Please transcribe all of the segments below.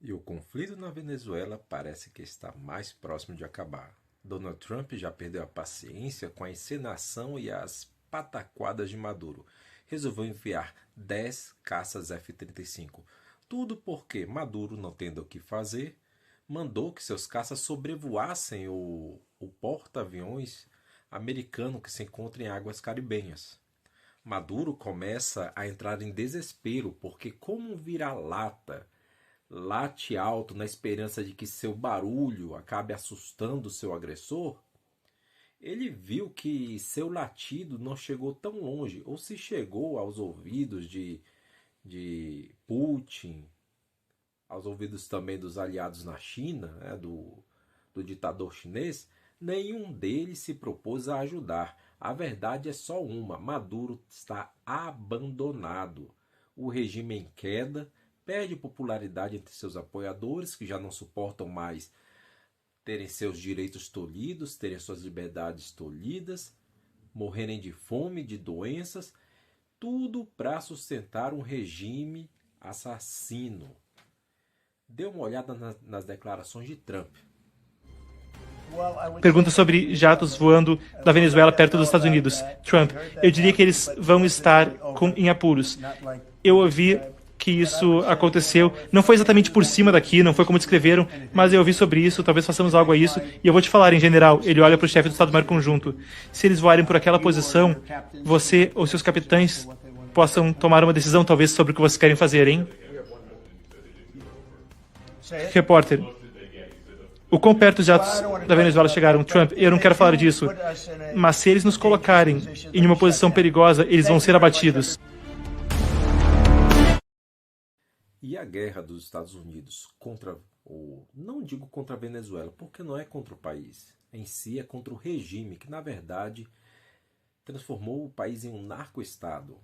E o conflito na Venezuela parece que está mais próximo de acabar. Donald Trump já perdeu a paciência com a encenação e as pataquadas de Maduro. Resolveu enviar 10 caças F-35. Tudo porque Maduro, não tendo o que fazer, mandou que seus caças sobrevoassem o porta-aviões americano que se encontra em águas caribenhas. Maduro começa a entrar em desespero porque, como um vira-lata, late alto na esperança de que seu barulho acabe assustando seu agressor, ele viu que seu latido não chegou tão longe, ou se chegou aos ouvidos de Putin, aos ouvidos também dos aliados na China, né, do ditador chinês, nenhum deles se propôs a ajudar. A verdade é só uma: Maduro está abandonado. O regime em queda perde popularidade entre seus apoiadores, que já não suportam mais terem seus direitos tolhidos, terem suas liberdades tolhidas, morrerem de fome, de doenças, tudo para sustentar um regime assassino. Dê uma olhada nas declarações de Trump. Pergunta sobre jatos voando da Venezuela perto dos Estados Unidos. Trump: eu diria que eles vão estar em apuros. Eu ouvi que isso aconteceu. Não foi exatamente por cima daqui, não foi como descreveram, mas eu ouvi sobre isso, talvez façamos algo a isso. E eu vou te falar, em general, ele olha para o chefe do Estado-Maior Conjunto. Se eles voarem por aquela posição, você ou seus capitães possam tomar uma decisão, talvez, sobre o que vocês querem fazer, hein? Repórter: o quão perto os jatos da Venezuela chegaram? Trump: eu não quero falar disso, mas se eles nos colocarem em uma posição perigosa, eles vão ser abatidos. E a guerra dos Estados Unidos contra, não digo contra a Venezuela, porque não é contra o país. Em si é contra o regime, que na verdade transformou o país em um narco-estado.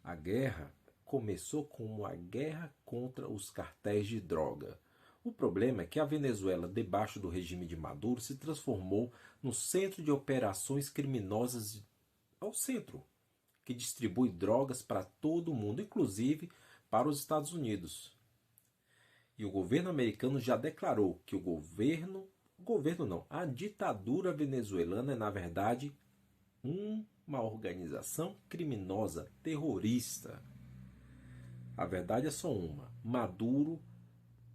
A guerra começou como uma guerra contra os cartéis de droga. O problema é que a Venezuela, debaixo do regime de Maduro, se transformou no centro de operações criminosas, ao centro, que distribui drogas para todo mundo, inclusive para os Estados Unidos. E o governo americano já declarou que a ditadura venezuelana é, na verdade, uma organização criminosa, terrorista. A verdade é só uma: Maduro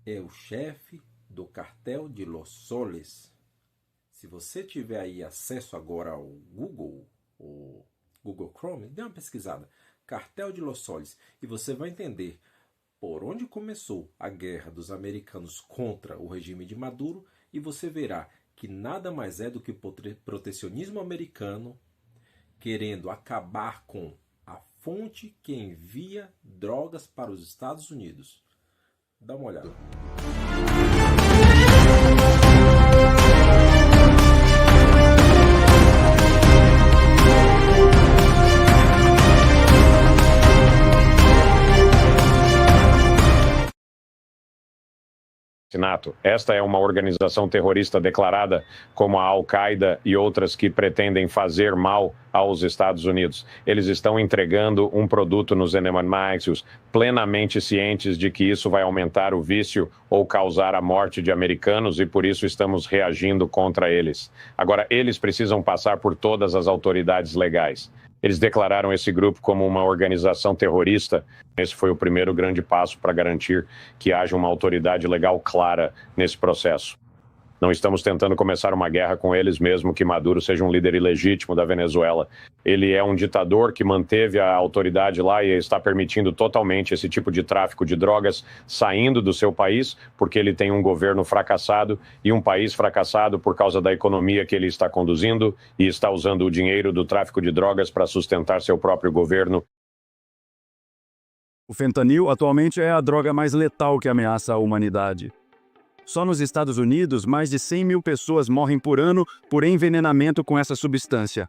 é o chefe do cartel de Los Soles. Se você tiver aí acesso agora ao Google, o Google Chrome, dê uma pesquisada, Cartel de Los Soles, e você vai entender por onde começou a guerra dos americanos contra o regime de Maduro, e você verá que nada mais é do que protecionismo americano querendo acabar com a fonte que envia drogas para os Estados Unidos. Dá uma olhada. Esta é uma organização terrorista declarada como a Al-Qaeda e outras que pretendem fazer mal aos Estados Unidos. Eles estão entregando um produto nos enemácios, plenamente cientes de que isso vai aumentar o vício ou causar a morte de americanos, e por isso estamos reagindo contra eles. Agora, eles precisam passar por todas as autoridades legais. Eles declararam esse grupo como uma organização terrorista. Esse foi o primeiro grande passo para garantir que haja uma autoridade legal clara nesse processo. Não estamos tentando começar uma guerra com eles, mesmo que Maduro seja um líder ilegítimo da Venezuela. Ele é um ditador que manteve a autoridade lá e está permitindo totalmente esse tipo de tráfico de drogas saindo do seu país, porque ele tem um governo fracassado e um país fracassado por causa da economia que ele está conduzindo e está usando o dinheiro do tráfico de drogas para sustentar seu próprio governo. O fentanil atualmente é a droga mais letal que ameaça a humanidade. Só nos Estados Unidos, mais de 100 mil pessoas morrem por ano por envenenamento com essa substância.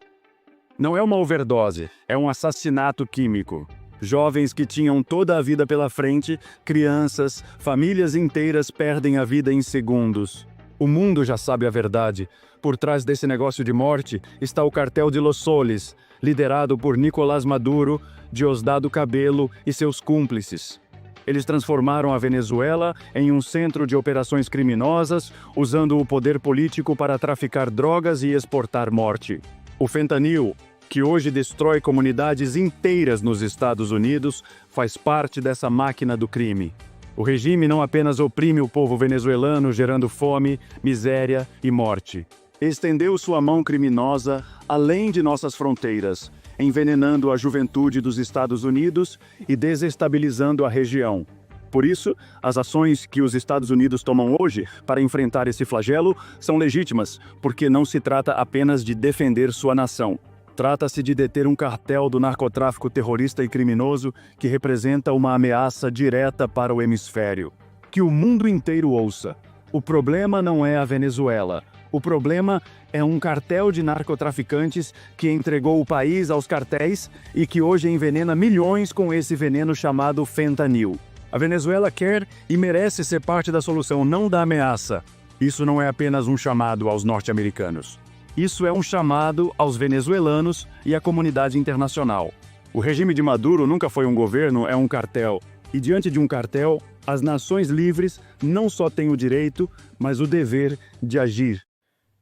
Não é uma overdose, é um assassinato químico. Jovens que tinham toda a vida pela frente, crianças, famílias inteiras perdem a vida em segundos. O mundo já sabe a verdade. Por trás desse negócio de morte está o cartel de Los Soles, liderado por Nicolás Maduro, Diosdado Cabello e seus cúmplices. Eles transformaram a Venezuela em um centro de operações criminosas, usando o poder político para traficar drogas e exportar morte. O fentanil, que hoje destrói comunidades inteiras nos Estados Unidos, faz parte dessa máquina do crime. O regime não apenas oprime o povo venezuelano, gerando fome, miséria e morte. Estendeu sua mão criminosa além de nossas fronteiras, envenenando a juventude dos Estados Unidos e desestabilizando a região. Por isso, as ações que os Estados Unidos tomam hoje para enfrentar esse flagelo são legítimas, porque não se trata apenas de defender sua nação. Trata-se de deter um cartel do narcotráfico terrorista e criminoso que representa uma ameaça direta para o hemisfério. Que o mundo inteiro ouça. O problema não é a Venezuela. O problema é um cartel de narcotraficantes que entregou o país aos cartéis e que hoje envenena milhões com esse veneno chamado fentanil. A Venezuela quer e merece ser parte da solução, não da ameaça. Isso não é apenas um chamado aos norte-americanos. Isso é um chamado aos venezuelanos e à comunidade internacional. O regime de Maduro nunca foi um governo, é um cartel. E diante de um cartel, as nações livres não só têm o direito, mas o dever de agir.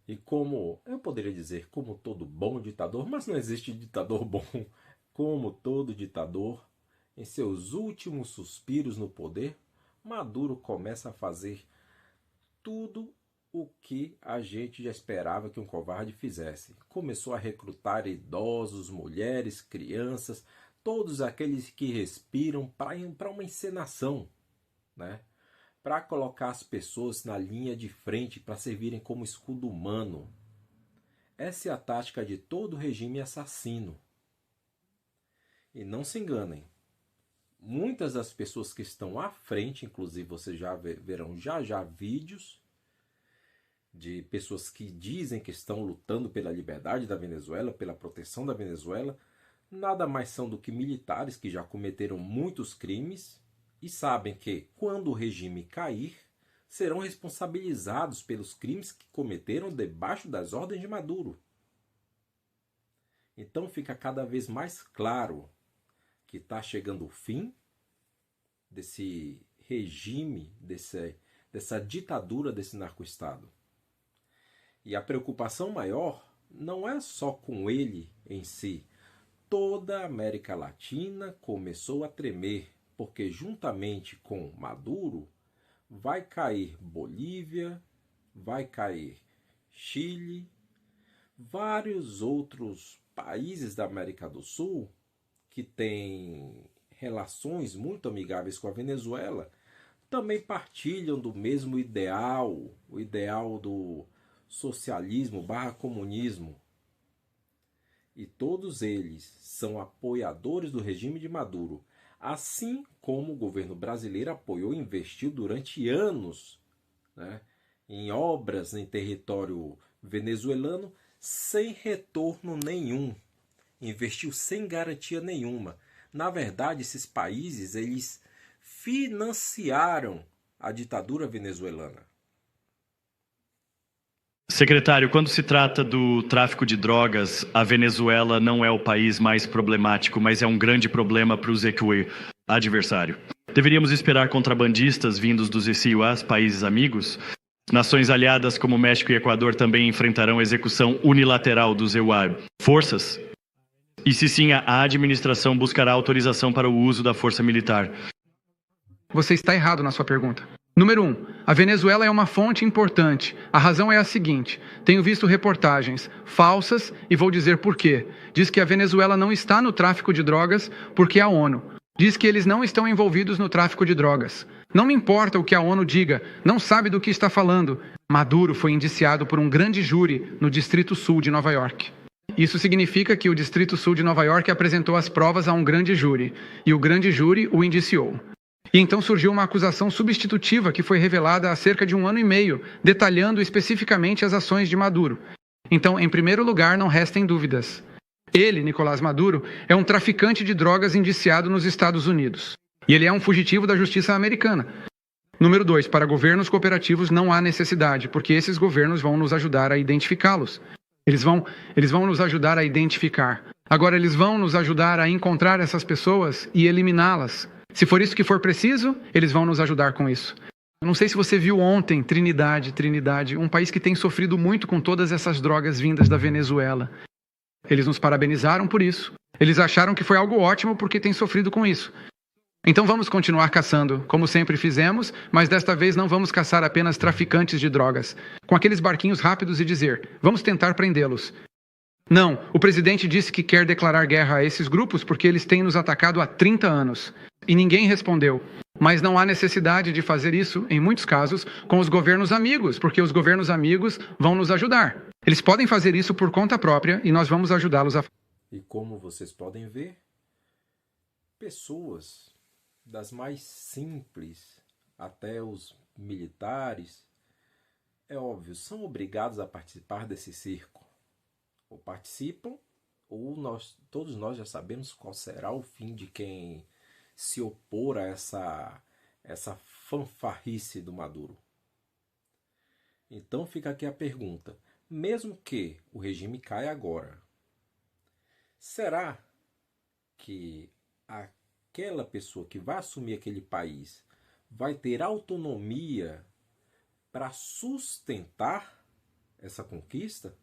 E como, eu poderia dizer, como todo bom ditador, mas não existe ditador bom, como todo ditador, em seus últimos suspiros no poder, Maduro começa a fazer tudo o que a gente já esperava que um covarde fizesse. Começou a recrutar idosos, mulheres, crianças, todos aqueles que respiram para uma encenação, né? Para colocar as pessoas na linha de frente, para servirem como escudo humano. Essa é a tática de todo regime assassino. E não se enganem. Muitas das pessoas que estão à frente, inclusive vocês já verão já vídeos de pessoas que dizem que estão lutando pela liberdade da Venezuela, pela proteção da Venezuela, nada mais são do que militares que já cometeram muitos crimes e sabem que, quando o regime cair, serão responsabilizados pelos crimes que cometeram debaixo das ordens de Maduro. Então fica cada vez mais claro que está chegando o fim desse regime, dessa ditadura desse narco-estado. E a preocupação maior não é só com ele em si. Toda a América Latina começou a tremer, porque juntamente com Maduro vai cair Bolívia, vai cair Chile, vários outros países da América do Sul que têm relações muito amigáveis com a Venezuela, também partilham do mesmo ideal, o ideal do socialismo / comunismo. E todos eles são apoiadores do regime de Maduro, assim como o governo brasileiro apoiou e investiu durante anos, né, em obras em território venezuelano sem retorno nenhum. Investiu sem garantia nenhuma. Na verdade, esses países eles financiaram a ditadura venezuelana. Secretário, quando se trata do tráfico de drogas, a Venezuela não é o país mais problemático, mas é um grande problema para o ZQE, adversário. Deveríamos esperar contrabandistas vindos dos ECUAs, países amigos? Nações aliadas como México e Equador também enfrentarão a execução unilateral dos EUA forças? E se sim, a administração buscará autorização para o uso da força militar? Você está errado na sua pergunta. Número 1. A Venezuela é uma fonte importante. A razão é a seguinte. Tenho visto reportagens falsas e vou dizer por quê. Diz que a Venezuela não está no tráfico de drogas porque a ONU. Diz que eles não estão envolvidos no tráfico de drogas. Não me importa o que a ONU diga, não sabe do que está falando. Maduro foi indiciado por um grande júri no Distrito Sul de Nova York. Isso significa que o Distrito Sul de Nova York apresentou as provas a um grande júri, e o grande júri o indiciou. E então surgiu uma acusação substitutiva que foi revelada há cerca de 1 ano e meio, detalhando especificamente as ações de Maduro. Então, em primeiro lugar, não restem dúvidas. Ele, Nicolás Maduro, é um traficante de drogas indiciado nos Estados Unidos. E ele é um fugitivo da justiça americana. Número 2, para governos cooperativos não há necessidade, porque esses governos vão nos ajudar a identificá-los. Eles vão nos ajudar a identificar. Agora, eles vão nos ajudar a encontrar essas pessoas e eliminá-las. Se for isso que for preciso, eles vão nos ajudar com isso. Eu não sei se você viu ontem, Trinidade, um país que tem sofrido muito com todas essas drogas vindas da Venezuela. Eles nos parabenizaram por isso. Eles acharam que foi algo ótimo porque tem sofrido com isso. Então vamos continuar caçando, como sempre fizemos, mas desta vez não vamos caçar apenas traficantes de drogas, com aqueles barquinhos rápidos e dizer, vamos tentar prendê-los. Não, o presidente disse que quer declarar guerra a esses grupos porque eles têm nos atacado há 30 anos. E ninguém respondeu. Mas não há necessidade de fazer isso, em muitos casos, com os governos amigos, porque os governos amigos vão nos ajudar. Eles podem fazer isso por conta própria e nós vamos ajudá-los a... E como vocês podem ver, pessoas das mais simples até os militares, é óbvio, são obrigados a participar desse circo. Ou participam, ou todos nós já sabemos qual será o fim de quem se opor a essa fanfarrice do Maduro. Então fica aqui a pergunta, mesmo que o regime caia agora, será que aquela pessoa que vai assumir aquele país vai ter autonomia para sustentar essa conquista?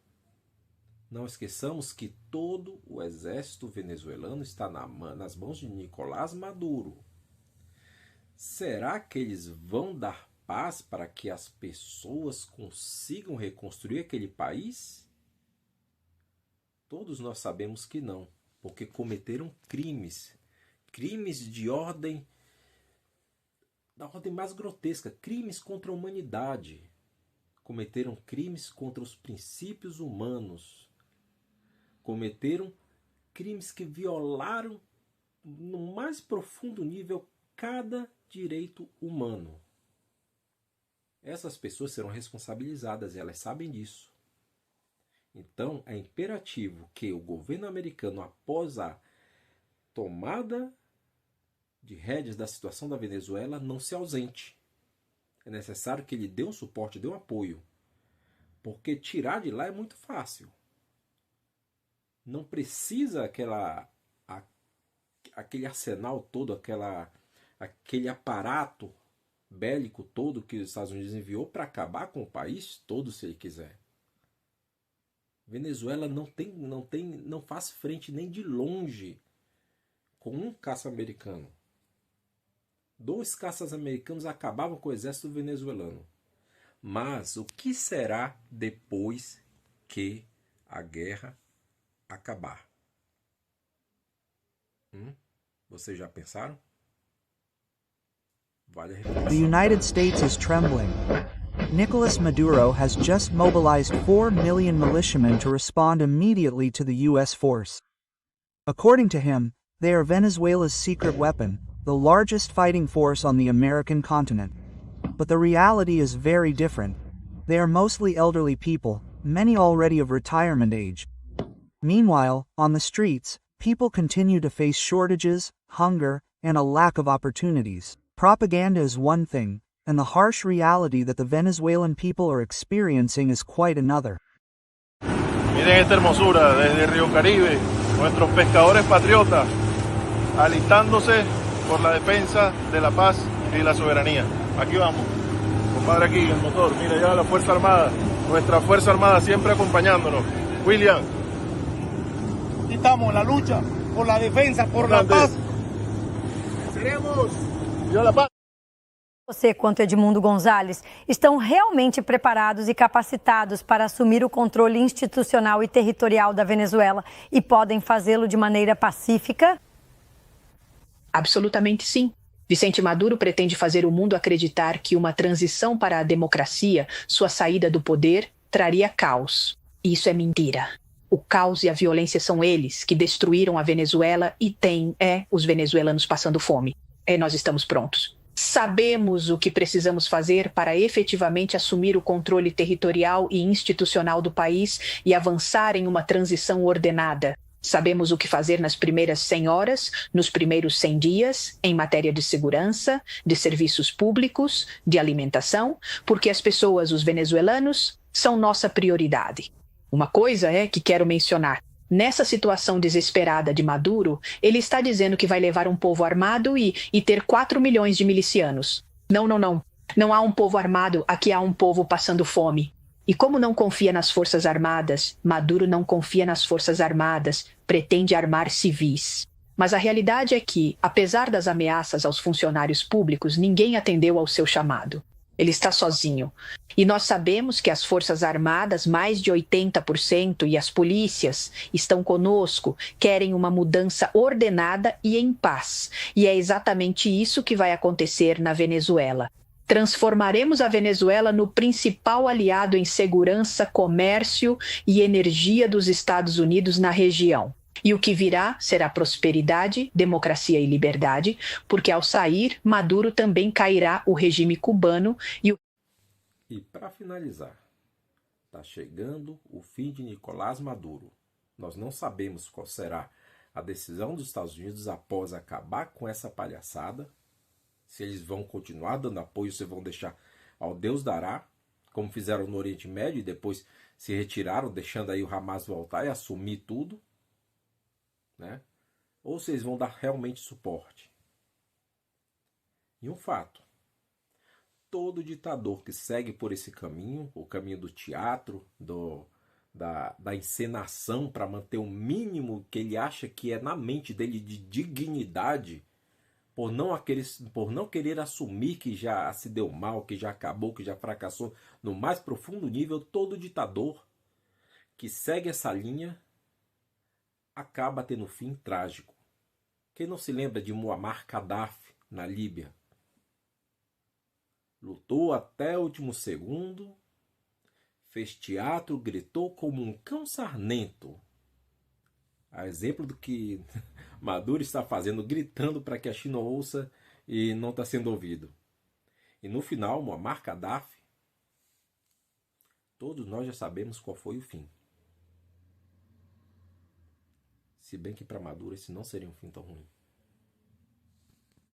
Não esqueçamos que todo o exército venezuelano está nas mãos de Nicolás Maduro. Será que eles vão dar paz para que as pessoas consigam reconstruir aquele país? Todos nós sabemos que não, porque cometeram crimes da ordem mais grotesca, crimes contra a humanidade. Cometeram crimes contra os princípios humanos. Cometeram crimes que violaram no mais profundo nível cada direito humano. Essas pessoas serão responsabilizadas e elas sabem disso. Então é imperativo que o governo americano, após a tomada de rédeas da situação da Venezuela, não se ausente. É necessário que ele dê um suporte, dê um apoio. Porque tirar de lá é muito fácil. Não precisa aquele arsenal todo, aquele aparato bélico todo que os Estados Unidos enviou para acabar com o país todo, se ele quiser. Venezuela não faz frente nem de longe com um caça americano. 2 caças americanos acabavam com o exército venezuelano. Mas o que será depois que a guerra acabar? Vocês já pensaram? Vale a reflexão. The United States is trembling. Nicolas Maduro has just mobilized 4 million militiamen to respond immediately to the U.S. force. According to him, they are Venezuela's secret weapon, the largest fighting force on the American continent. But the reality is very different. They are mostly elderly people, many already of retirement age. Meanwhile, on the streets, people continue to face shortages, hunger, and a lack of opportunities. Propaganda is one thing, and the harsh reality that the Venezuelan people are experiencing is quite another. Miren esta hermosura desde Río Caribe, nuestros pescadores patriotas, alistándose por la defensa de la paz y la soberanía. Aquí vamos, compadre, aquí el motor, mira ya la Fuerza Armada, nuestra Fuerza Armada siempre acompañándonos. William. Aquí estamos en la lucha por la defensa, por la paz. Seremos, viva la paz. Você, quanto Edmundo Gonzalez, estão realmente preparados e capacitados para assumir o controle institucional e territorial da Venezuela e podem fazê-lo de maneira pacífica? Absolutamente sim. Vicente Maduro pretende fazer o mundo acreditar que uma transição para a democracia, sua saída do poder, traria caos. Isso é mentira. O caos e a violência são eles que destruíram a Venezuela e têm, os venezuelanos passando fome. Nós estamos prontos. Sabemos o que precisamos fazer para efetivamente assumir o controle territorial e institucional do país e avançar em uma transição ordenada. Sabemos o que fazer nas primeiras 100 horas, nos primeiros 100 dias, em matéria de segurança, de serviços públicos, de alimentação, porque as pessoas, os venezuelanos, são nossa prioridade. Uma coisa que quero mencionar. Nessa situação desesperada de Maduro, ele está dizendo que vai levar um povo armado e ter 4 milhões de milicianos. Não, não, não. Não há um povo armado, aqui há um povo passando fome. E como não confia nas Forças Armadas, Maduro não confia nas Forças Armadas, pretende armar civis. Mas a realidade é que, apesar das ameaças aos funcionários públicos, ninguém atendeu ao seu chamado. Ele está sozinho. E nós sabemos que as Forças Armadas, mais de 80%, e as polícias estão conosco, querem uma mudança ordenada e em paz. E é exatamente isso que vai acontecer na Venezuela. Transformaremos a Venezuela no principal aliado em segurança, comércio e energia dos Estados Unidos na região. E o que virá será prosperidade, democracia e liberdade, porque ao sair, Maduro também cairá o regime cubano E para finalizar, está chegando o fim de Nicolás Maduro. Nós não sabemos qual será a decisão dos Estados Unidos após acabar com essa palhaçada. Se eles vão continuar dando apoio, se vão deixar ao Deus dará, como fizeram no Oriente Médio e depois se retiraram, deixando aí o Hamas voltar e assumir tudo. Né? Ou se eles vão dar realmente suporte. E um fato: todo ditador que segue por esse caminho, o caminho do teatro, da encenação para manter o mínimo que ele acha que é na mente dele de dignidade, por não querer assumir que já se deu mal, que já acabou, que já fracassou no mais profundo nível, todo ditador que segue essa linha acaba tendo um fim trágico. Quem não se lembra de Muammar Gaddafi na Líbia? Lutou até o último segundo, fez teatro, gritou como um cão sarnento. A exemplo do que Maduro está fazendo, gritando para que a China ouça e não está sendo ouvido. E no final, Muammar Gaddafi, todos nós já sabemos qual foi o fim. Se bem que para Maduro esse não seria um fim tão ruim.